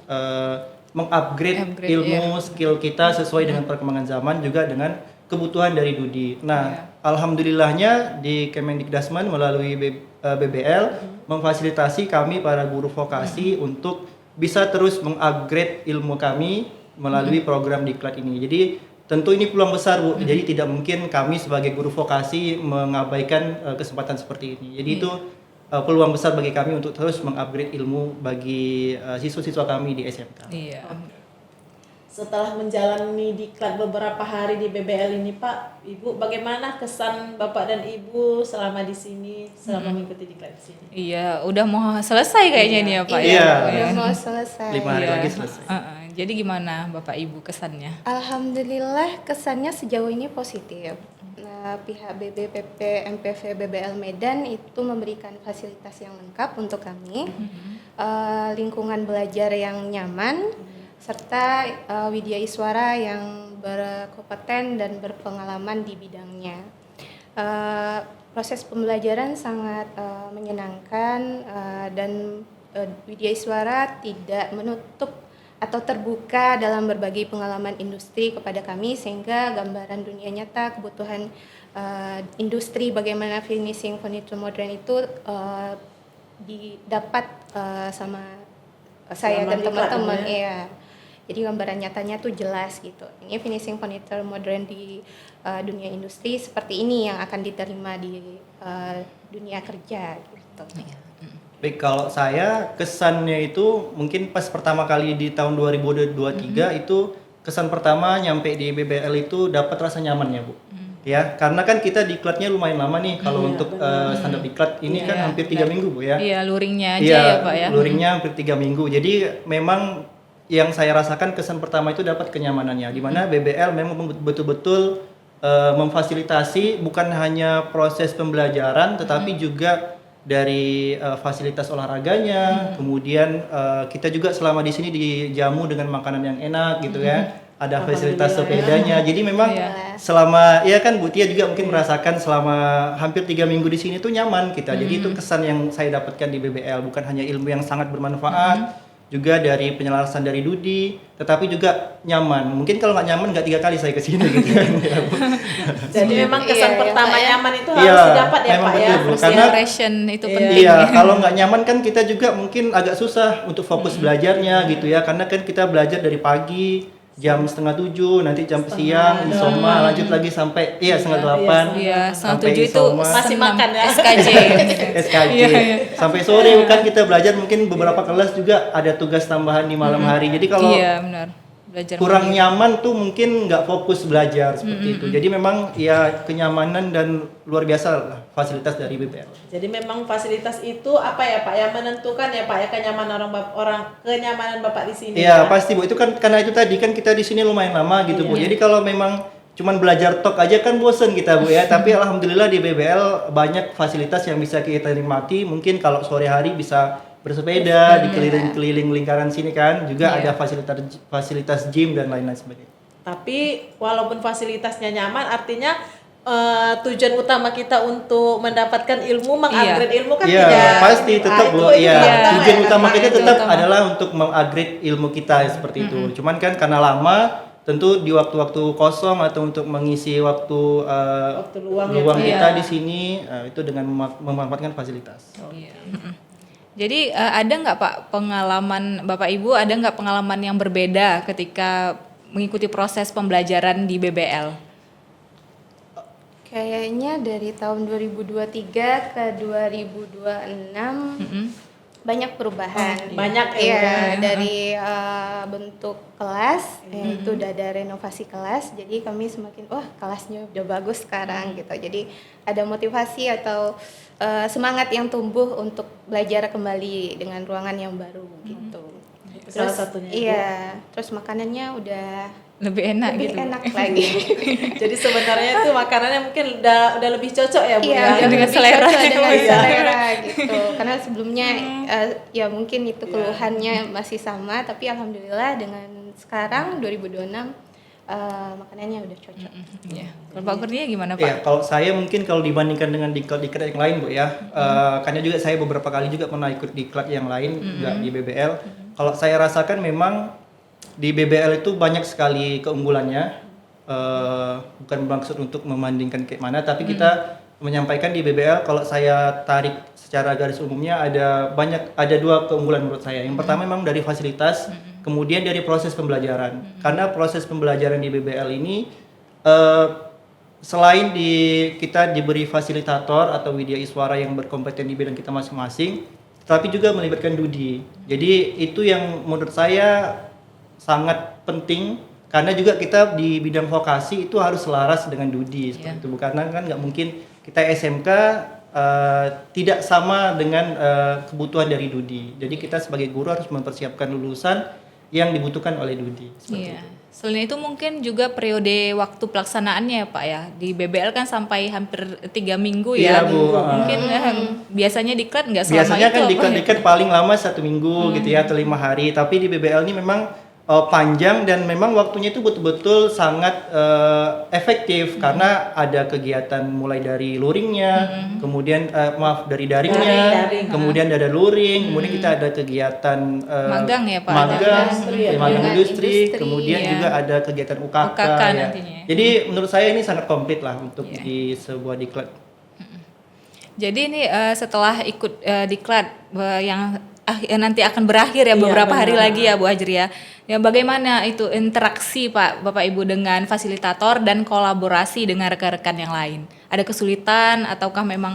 mengupgrade ilmu, skill kita sesuai dengan perkembangan zaman, juga dengan kebutuhan dari Dudi. Nah, alhamdulillahnya di Kemendikdasmen melalui BBL memfasilitasi kami para guru vokasi untuk bisa terus mengupgrade ilmu kami melalui program diklat ini. Jadi tentu ini peluang besar, Bu. Jadi tidak mungkin kami sebagai guru vokasi mengabaikan kesempatan seperti ini. Jadi itu peluang besar bagi kami untuk terus mengupgrade ilmu bagi siswa-siswa kami di SMK. Iya. Setelah menjalani diklat beberapa hari di BBL ini Pak, Ibu, bagaimana kesan Bapak dan Ibu selama di sini, selama mengikuti diklat di sini? Iya, udah mau selesai kayaknya nih ya Pak Iya. ya. Udah mau selesai. 5 hari Iya. lagi selesai. Jadi gimana Bapak Ibu kesannya? Alhamdulillah kesannya sejauh ini positif. Nah, pihak BBPP MPV BBL Medan itu memberikan fasilitas yang lengkap untuk kami, lingkungan belajar yang nyaman, serta widya iswara yang berkompeten dan berpengalaman di bidangnya. Proses pembelajaran sangat menyenangkan dan widya iswara tidak menutup atau terbuka dalam berbagi pengalaman industri kepada kami, sehingga gambaran dunia nyata kebutuhan industri bagaimana finishing furniture modern itu didapat sama saya Selama dan diklat teman-teman. ya? Iya. Jadi gambaran nyatanya tuh jelas gitu. Ini finishing furniture modern di dunia industri seperti ini yang akan diterima di dunia kerja gitu. Baik, kalau saya kesannya itu mungkin pas pertama kali di tahun 2023 itu kesan pertama nyampe di BBL itu dapat rasa nyaman ya, Bu. Ya, karena kan kita diklatnya lumayan lama nih. Kalau untuk standar diklat ini kan hampir 3 minggu, Bu ya. Iya, luringnya aja Iya, ya Pak ya. luringnya hampir 3 minggu. Jadi memang yang saya rasakan kesan pertama itu dapat kenyamanannya, di mana BBL memang betul-betul memfasilitasi bukan hanya proses pembelajaran, tetapi juga dari fasilitas olahraganya. Kemudian kita juga selama di sini dijamu dengan makanan yang enak gitu ya. ada fasilitas sepedanya. Jadi memang Iya. selama ya kan Bu Tia juga mungkin merasakan selama hampir 3 minggu di sini tuh nyaman kita. Jadi itu kesan yang saya dapatkan di BBL, bukan hanya ilmu yang sangat bermanfaat, juga dari penyelarasan dari Dudi, tetapi juga nyaman. Mungkin kalau nggak nyaman nggak 3 kali saya ke sini gitu kan. Jadi memang kesan Iya, pertama Pak, ya. nyaman itu Iya, harus didapat ya memang Pak ya. betul, Bu. First Karena impression itu penting. iya, kalau nggak nyaman kan kita juga mungkin agak susah untuk fokus belajarnya gitu ya, karena kan kita belajar dari pagi jam 6:30, nanti jam siang insoma, lanjut lagi sampai 7:30. Iya, Sampai 7 itu insoma. Masih senam makan ya. SKJ. SKJ. Iya, iya. Sampai sore kan kita belajar, mungkin beberapa kelas juga ada tugas tambahan di malam hari. Jadi kalau Iya, benar. Belajar kurang nyaman tuh mungkin nggak fokus belajar seperti itu. Jadi memang ya kenyamanan dan luar biasa lah fasilitas dari BBL. Jadi memang fasilitas itu apa ya Pak yang menentukan ya Pak ya kenyamanan kenyamanan Bapak di sini. Iya pasti Bu, itu kan karena itu tadi kan kita di sini lumayan lama gitu Bu. Jadi kalau memang cuman belajar tok aja kan bosen kita Bu ya. Tapi alhamdulillah di BBL banyak fasilitas yang bisa kita nikmati. Mungkin kalau sore hari bisa bersepeda di keliling-keliling lingkaran sini kan, juga ada fasilitas gym dan lain-lain sebagainya. Tapi walaupun fasilitasnya nyaman, artinya tujuan utama kita untuk mendapatkan ilmu, mengupgrade ilmu kan Iya, tidak. pasti tetap Bu. itu Iya, yang utama tujuan ya, utama Pak. kita Itu tetap utama. adalah untuk mengupgrade ilmu kita seperti itu. Cuman kan karena lama, tentu di waktu-waktu kosong atau untuk mengisi waktu Waktu luang ya, luang Pak. kita Iya. di sini itu dengan memanfaatkan fasilitas. Iya. Jadi ada nggak Pak pengalaman Bapak Ibu, ada nggak pengalaman yang berbeda ketika mengikuti proses pembelajaran di BBL? Kayaknya dari tahun 2023 ke 2026 banyak perubahan. banyak ya, Iya, ya. dari bentuk kelas, itu udah ada renovasi kelas. Jadi kami semakin wah kelasnya udah bagus sekarang gitu. Jadi ada motivasi atau semangat yang tumbuh untuk belajar kembali dengan ruangan yang baru gitu. Itu salah satunya, Ibu. Iya, terus makanannya udah Lebih enak lebih gitu. enak lagi. Jadi sebenarnya itu makanannya mungkin udah lebih cocok ya Bu Iya, ya. udah dengan lebih selera. cocok dengan Iya. selera gitu. Karena sebelumnya ya mungkin itu keluhannya masih sama, tapi alhamdulillah dengan sekarang 2026 makanannya udah cocok. Iya. Kalau Pak Kurnia gimana Pak? Iya, kalau saya mungkin kalau dibandingkan dengan diklat yang lain Bu ya, karena juga saya beberapa kali juga pernah ikut diklat yang lain juga di BBL. Kalau saya rasakan memang di BBL itu banyak sekali keunggulannya, bukan bermaksud untuk membandingkan kayak mana, tapi kita menyampaikan di BBL kalau saya tarik secara garis umumnya ada 2 keunggulan menurut saya. Yang pertama memang dari fasilitas, kemudian dari proses pembelajaran. Karena proses pembelajaran di BBL ini selain kita diberi fasilitator atau widya iswara yang berkompeten di bidang kita masing-masing, tapi juga melibatkan Dudi. Jadi itu yang menurut saya sangat penting, karena juga kita di bidang vokasi itu harus selaras dengan Dudi seperti itu. Karena kan nggak mungkin kita SMK tidak sama dengan kebutuhan dari Dudi. Jadi kita sebagai guru harus mempersiapkan lulusan yang dibutuhkan oleh Dudi. Seperti Iya. itu. Selain itu mungkin juga periode waktu pelaksanaannya ya Pak ya. Di BBL kan sampai hampir 3 minggu ya. Iya, Bu. Mungkin biasanya diklat nggak selama Biasanya itu kan apa ya? diklat paling lama 1 minggu gitu ya, atau 5 hari. Tapi di BBL ini memang panjang dan memang waktunya itu betul-betul sangat efektif karena ada kegiatan mulai dari luringnya, kemudian dari daringnya, Daring. kemudian ada luring, kemudian kita ada kegiatan Magang ya, Pak? magang, Magang magang industri. industri, kemudian Iya. juga ada kegiatan UKK, UKK ya. nantinya. Jadi menurut saya ini sangat komplit lah untuk Iya. di sebuah diklat. Jadi ini setelah ikut diklat yang nanti akan berakhir ya Iya, beberapa hari benar. lagi ya Bu Hajri ya. Ya bagaimana itu interaksi Pak Bapak Ibu dengan fasilitator dan kolaborasi dengan rekan-rekan yang lain? Ada kesulitan ataukah memang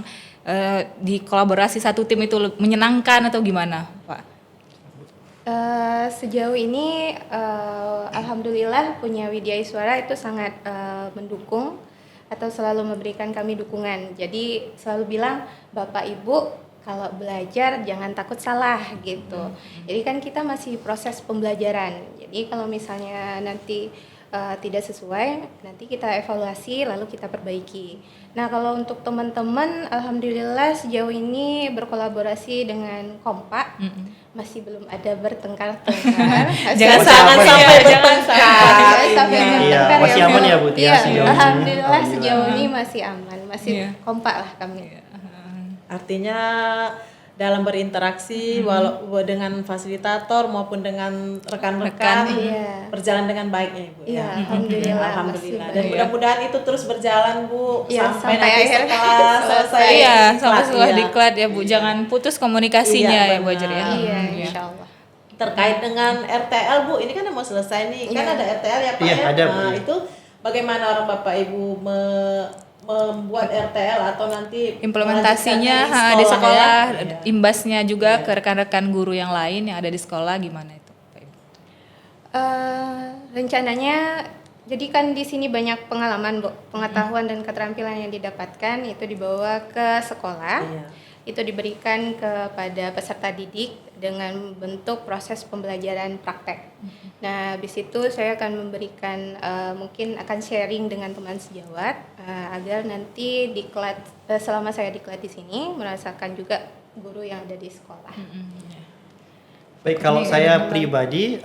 di kolaborasi satu tim itu menyenangkan atau gimana Pak? Sejauh ini alhamdulillah punya Widya Iswara itu sangat mendukung atau selalu memberikan kami dukungan. Jadi selalu bilang Bapak Ibu kalau belajar jangan takut salah gitu. Jadi kan kita masih proses pembelajaran. Jadi kalau misalnya nanti tidak sesuai, nanti kita evaluasi lalu kita perbaiki. Nah kalau untuk teman-teman, alhamdulillah sejauh ini berkolaborasi dengan kompak. Masih belum ada bertengkar-tengkar. Jangan Asal- sampai ya, jangan bertengkar. sampai. sampai Iya. bertengkar Iya, ya, masih Bu. aman ya, Bu, ya, Iya, sejauh ini? alhamdulillah Alhamdulillah. sejauh ini masih aman, masih Iya. kompak lah kami. Artinya dalam berinteraksi walau dengan fasilitator maupun dengan rekan-rekan Iya. berjalan dengan baik ya Ibu. Iya, ya. alhamdulillah, Alhamdulillah. masih Dan baik. mudah-mudahan itu terus berjalan Bu Iya, sampai sampai nanti akhir. setelah selesai. Iya, sampai diklat, setelah iya. diklat ya Bu, jangan putus komunikasinya Iya, ya Bu Ajri ya. benar. Iya, Iya. insya Allah. Terkait dengan RTL Bu, ini kan mau selesai nih. Kan Iya. ada RTL ya Pak Iya, ya. ada, Bu. Nah, itu bagaimana orang Bapak Ibu membuat RTL atau nanti Implementasinya melanjutkannya di sekolah, ya? Iya. imbasnya juga ke rekan-rekan guru yang lain yang ada di sekolah gimana itu Pak Ibu? Rencananya, jadi kan di sini banyak pengalaman, Bu, pengetahuan dan keterampilan yang didapatkan itu dibawa ke sekolah. Iya. Itu diberikan kepada peserta didik dengan bentuk proses pembelajaran praktek. Nah, habis itu saya akan memberikan mungkin akan sharing dengan teman sejawat agar nanti diklat selama saya diklat di sini merasakan juga guru yang ada di sekolah. Baik, kalau saya pribadi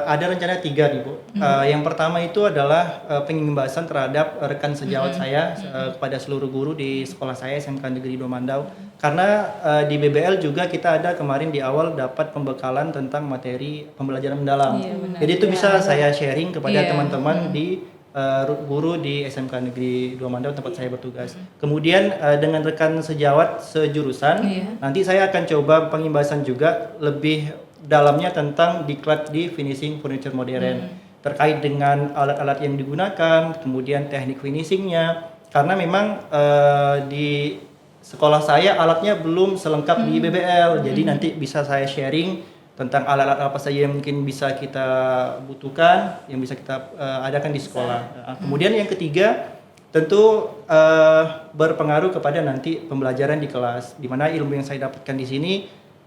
ada rencana 3 nih Bu. Yang pertama itu adalah pengimbasan terhadap rekan sejawat saya kepada seluruh guru di sekolah saya SMK Negeri 2 Mandau. Karena di BBL juga kita ada kemarin di awal dapat pembekalan tentang materi pembelajaran mendalam. Iya, benar. Jadi itu bisa saya sharing kepada Iya. teman-teman di guru di SMK Negeri 2 Mandau tempat saya bertugas. Kemudian dengan rekan sejawat sejurusan, Iya. nanti saya akan coba pengimbasan juga lebih dalamnya tentang diklat di finishing furniture modern terkait dengan alat-alat yang digunakan, kemudian teknik finishingnya. Karena memang di sekolah saya alatnya belum selengkap di BBL, jadi nanti bisa saya sharing tentang alat-alat apa saja yang mungkin bisa kita butuhkan, yang bisa kita adakan di sekolah. Kemudian yang ketiga, tentu berpengaruh kepada nanti pembelajaran di kelas, di mana ilmu yang saya dapatkan di sini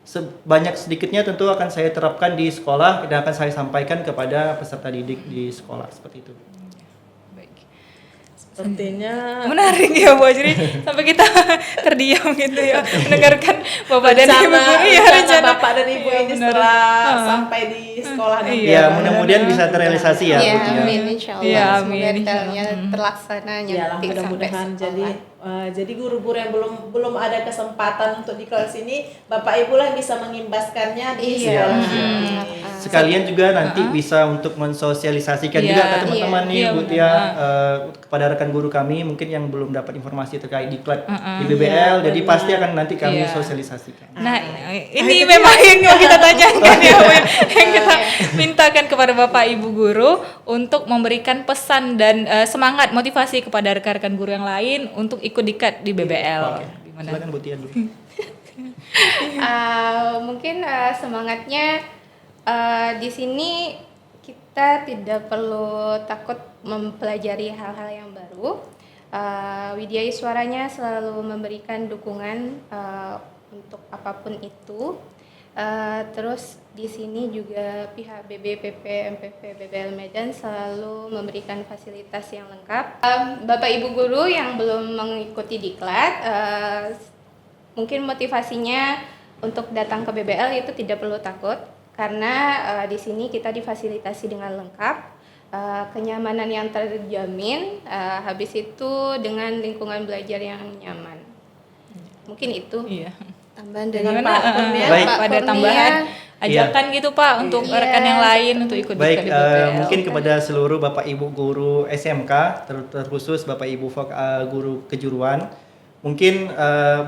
sebanyak sedikitnya tentu akan saya terapkan di sekolah dan akan saya sampaikan kepada peserta didik di sekolah seperti itu. Sepertinya Menarik ya Bu Ajri, sampai kita terdiam gitu ya mendengarkan Bapak dan Ibu guru ya rencana Bapak dan Ibu Iya, ini benar. setelah sampai di sekolah nanti. Iya, Ya, mudah-mudahan bisa terrealisasi ya, Iya, Bu, ya. amin insya Allah. Iya, Semoga amin, insya RTL-nya terlaksana Iyalah, nanti sampai mudah-mudahan sekolah. jadi guru-guru yang belum ada kesempatan untuk di kelas ini Bapak Ibu lah yang bisa mengimbaskannya di Iya. sekolah. Sekalian juga nanti bisa untuk mensosialisasikan Iya, juga ke teman-teman nih iya, Bu benar. Tia, kepada rekan guru kami mungkin yang belum dapat informasi terkait diklat di Iya, BBL, jadi benar. pasti akan nanti kami Iya. sosialisasikan. Nah, ini memang yang mau kita tanyakan ya, Bu, yang kita mintakan kepada Bapak Ibu guru untuk memberikan pesan dan semangat motivasi kepada rekan-rekan guru yang lain untuk ikut diklat di BBL. Oke, Gimana? silakan Bu Tia dulu. Mungkin semangatnya di sini kita tidak perlu takut mempelajari hal-hal yang baru. Widya Iswaranya selalu memberikan dukungan untuk apapun itu. Terus di sini juga pihak BBPP, MPP, BBL Medan selalu memberikan fasilitas yang lengkap. Bapak Ibu guru yang belum mengikuti diklat, mungkin motivasinya untuk datang ke BBL itu tidak perlu takut karena di sini kita difasilitasi dengan lengkap. Kenyamanan yang terjamin, habis itu dengan lingkungan belajar yang nyaman. Mungkin itu Iya. tambahan dari Gimana? Pak Kurnia. Baik. Pak Ada Kurnia. tambahan ajakan gitu Pak untuk Iya. rekan yang lain untuk ikut Baik, diklat di BBL. mungkin kepada seluruh Bapak Ibu guru SMK, terkhusus Bapak Ibu guru kejuruan, mungkin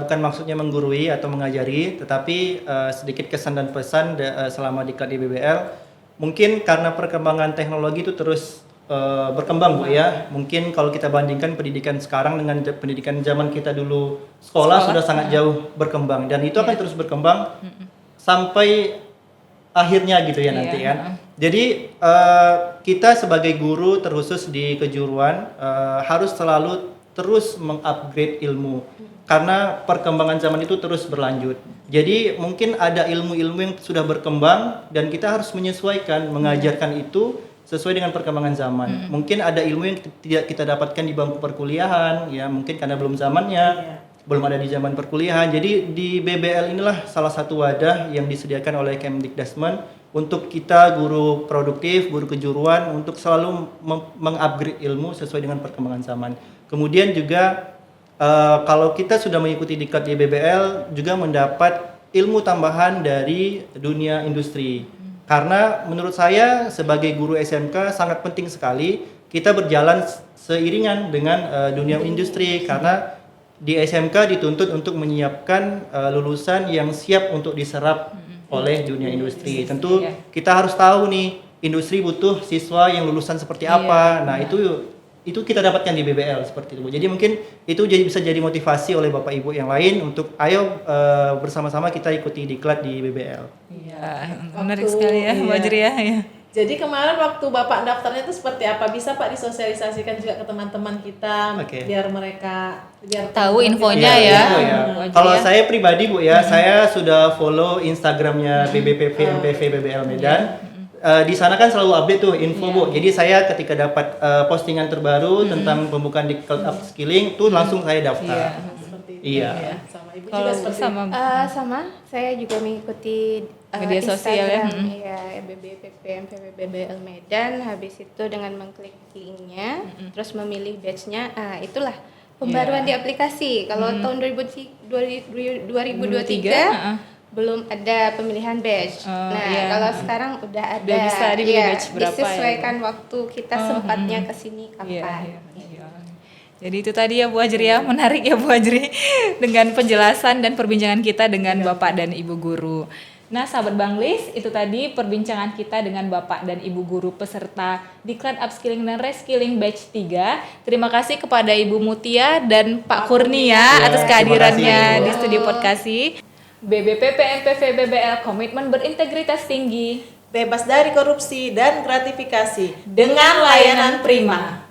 bukan maksudnya menggurui atau mengajari, tetapi sedikit kesan dan pesan selama diklat di BBL. Mungkin karena perkembangan teknologi itu terus berkembang Bu ya. Mungkin kalau kita bandingkan pendidikan sekarang dengan pendidikan zaman kita dulu sekolah sudah sangat jauh berkembang dan itu akan terus berkembang sampai akhirnya gitu ya nanti Iya. kan. Jadi kita sebagai guru terkhusus di kejuruan harus selalu terus mengupgrade ilmu karena perkembangan zaman itu terus berlanjut. Jadi mungkin ada ilmu-ilmu yang sudah berkembang dan kita harus menyesuaikan mengajarkan itu sesuai dengan perkembangan zaman. Mungkin ada ilmu yang tidak kita dapatkan di bangku perkuliahan ya, mungkin karena belum zamannya. Belum ada di zaman perkuliahan. Jadi di BBL inilah salah satu wadah yang disediakan oleh Kemdikdasmen untuk kita guru produktif, guru kejuruan untuk selalu mengupgrade ilmu sesuai dengan perkembangan zaman. Kemudian juga kalau kita sudah mengikuti diklat di BBL juga mendapat ilmu tambahan dari dunia industri. Karena menurut saya sebagai guru SMK sangat penting sekali kita berjalan seiringan dengan dunia industri karena di SMK dituntut untuk menyiapkan lulusan yang siap untuk diserap oleh dunia industri. Tentu kita harus tahu nih industri butuh siswa yang lulusan seperti apa. Nah, itu kita dapatkan di BBL seperti itu, Bu. Jadi mungkin itu bisa jadi motivasi oleh Bapak Ibu yang lain untuk ayo bersama-sama kita ikuti diklat di BBL. Iya, menarik sekali ya, Bu Ajri ya. Jadi kemarin waktu Bapak daftarnya itu seperti apa? Bisa Pak disosialisasikan juga ke teman-teman kita biar mereka tahu infonya Iya, ya. info ya. Bu Ajri Kalau ya. saya pribadi Bu ya, saya sudah follow Instagramnya BBPP MPV BBL Medan. Di sana kan selalu update tuh info Bu. Jadi saya ketika dapat postingan terbaru tentang pembukaan diklat upskilling tuh langsung saya daftar. Iya. Sama Ibu Kalau juga seperti sama Sama, saya juga mengikuti media sosial ya. Instagram, ya, BBPP MPV BBL Medan. Habis itu dengan mengklik linknya, terus memilih batch-nya, itulah pembaruan di aplikasi. Kalau tahun 2023 belum ada pemilihan batch. Kalau sekarang udah ada. Udah bisa dipilih batch berapa disesuaikan waktu kita sempatnya ke sini kapan. Jadi itu tadi ya Bu Ajri ya, menarik ya Bu Ajri dengan penjelasan dan perbincangan kita dengan Bapak dan Ibu guru. Nah, sahabat Banglis, itu tadi perbincangan kita dengan Bapak dan Ibu guru peserta Diklat Upskilling dan Reskilling Batch 3. Terima kasih kepada Ibu Mutia dan Pak Kurnia atas kehadirannya di studio Podkasi. BBPP MPV BBL komitmen berintegritas tinggi, bebas dari korupsi dan gratifikasi dengan layanan prima.